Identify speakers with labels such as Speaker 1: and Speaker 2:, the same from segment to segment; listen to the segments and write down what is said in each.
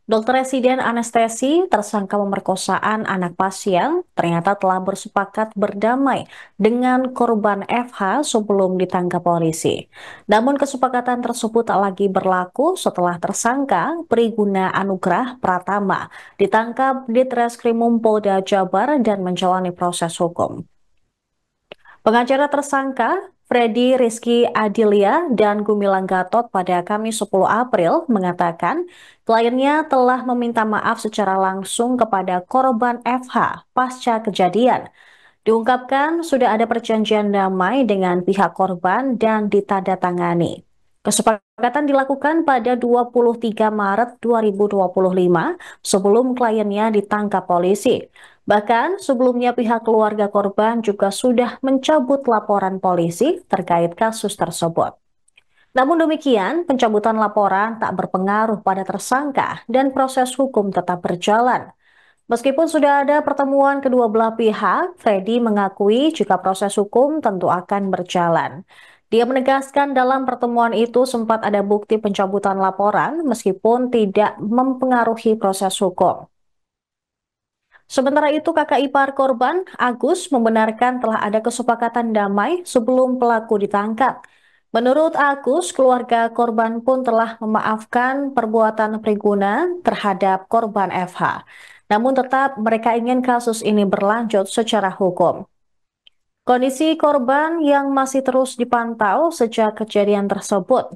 Speaker 1: Dokter residen anestesi tersangka pemerkosaan anak pasien ternyata telah bersepakat berdamai dengan korban FH sebelum ditangkap polisi. Namun kesepakatan tersebut tak lagi berlaku setelah tersangka Priguna Anugrah Pratama ditangkap di Treskrimum Polda Jabar dan menjalani proses hukum. Pengacara tersangka Freddy Rizky Adilia dan Gumilang Gatot pada Kamis 10 April mengatakan kliennya telah meminta maaf secara langsung kepada korban FH pasca kejadian. Diungkapkan sudah ada perjanjian damai dengan pihak korban dan ditandatangani. Kesepakatan dilakukan pada 23 Maret 2025 sebelum kliennya ditangkap polisi. Bahkan sebelumnya pihak keluarga korban juga sudah mencabut laporan polisi terkait kasus tersebut. Namun demikian, pencabutan laporan tak berpengaruh pada tersangka dan proses hukum tetap berjalan. Meskipun sudah ada pertemuan kedua belah pihak, Freddy mengakui jika proses hukum tentu akan berjalan. Dia menegaskan dalam pertemuan itu sempat ada bukti pencabutan laporan meskipun tidak mempengaruhi proses hukum. Sementara itu, kakak ipar korban, Agus, membenarkan telah ada kesepakatan damai sebelum pelaku ditangkap. Menurut Agus, keluarga korban pun telah memaafkan perbuatan Priguna terhadap korban FH. Namun tetap mereka ingin kasus ini berlanjut secara hukum. Kondisi korban yang masih terus dipantau sejak kejadian tersebut.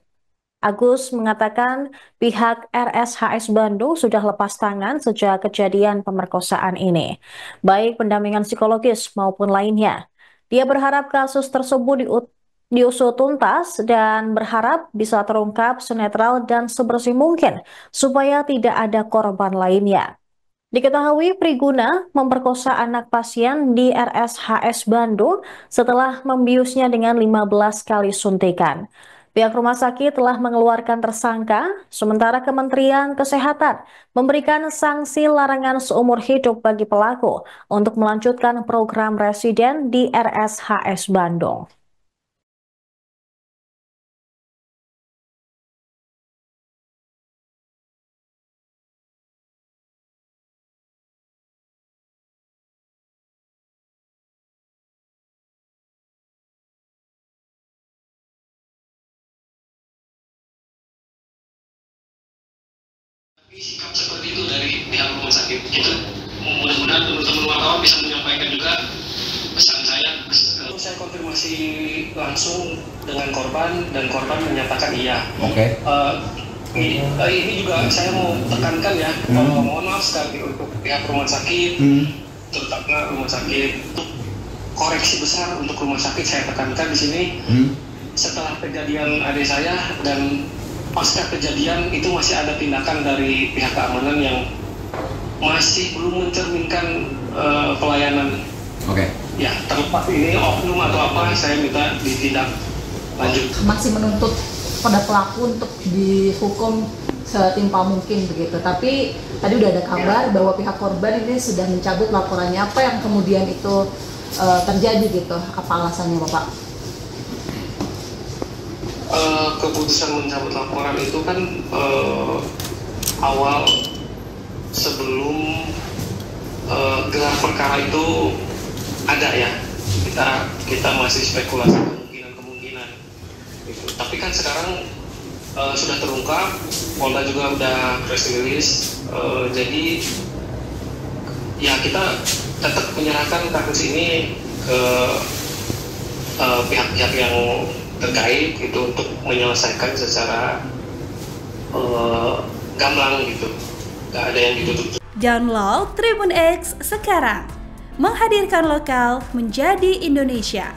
Speaker 1: Agus mengatakan pihak RSHS Bandung sudah lepas tangan sejak kejadian pemerkosaan ini, baik pendampingan psikologis maupun lainnya. Dia berharap kasus tersebut diusut tuntas dan berharap bisa terungkap senetral dan sebersih mungkin supaya tidak ada korban lainnya. Diketahui Priguna memperkosa anak pasien di RSHS Bandung setelah membiusnya dengan 15 kali suntikan. Pihak rumah sakit telah mengeluarkan tersangka, sementara Kementerian Kesehatan memberikan sanksi larangan seumur hidup bagi pelaku untuk melanjutkan program residen di RSHS Bandung.
Speaker 2: Sikap seperti itu dari pihak rumah sakit itu mudah-mudahan teman-teman wartawan bisa menyampaikan juga pesan saya. Saya konfirmasi langsung dengan korban dan korban menyatakan iya.
Speaker 3: Oke.
Speaker 2: Ini juga saya mau tekankan ya, mohon maaf sekali untuk pihak rumah sakit, terutama rumah sakit, untuk koreksi besar untuk rumah sakit saya tekankan di sini. Setelah kejadian adik saya dan pasca kejadian itu masih ada tindakan dari pihak keamanan yang masih belum mencerminkan pelayanan.
Speaker 3: Oke.
Speaker 2: Ya, terlepas ini oknum atau apa, saya minta ditindak lanjut.
Speaker 4: Masih menuntut pada pelaku untuk dihukum setimpal mungkin begitu. Tapi tadi udah ada kabar bahwa pihak korban ini sudah mencabut laporannya. Apa yang kemudian itu terjadi gitu? Apa alasannya, Bapak?
Speaker 2: Keputusan mencabut laporan itu kan awal sebelum gelar perkara itu ada ya, kita masih spekulasi kemungkinan gitu. Tapi kan sekarang sudah terungkap, Polda juga udah press release, jadi ya kita tetap menyerahkan kasus ini ke pihak-pihak yang terkait itu untuk menyelesaikan secara gamblang gitu, nggak ada yang ditutup.
Speaker 5: Download Tribun X sekarang, menghadirkan lokal menjadi Indonesia.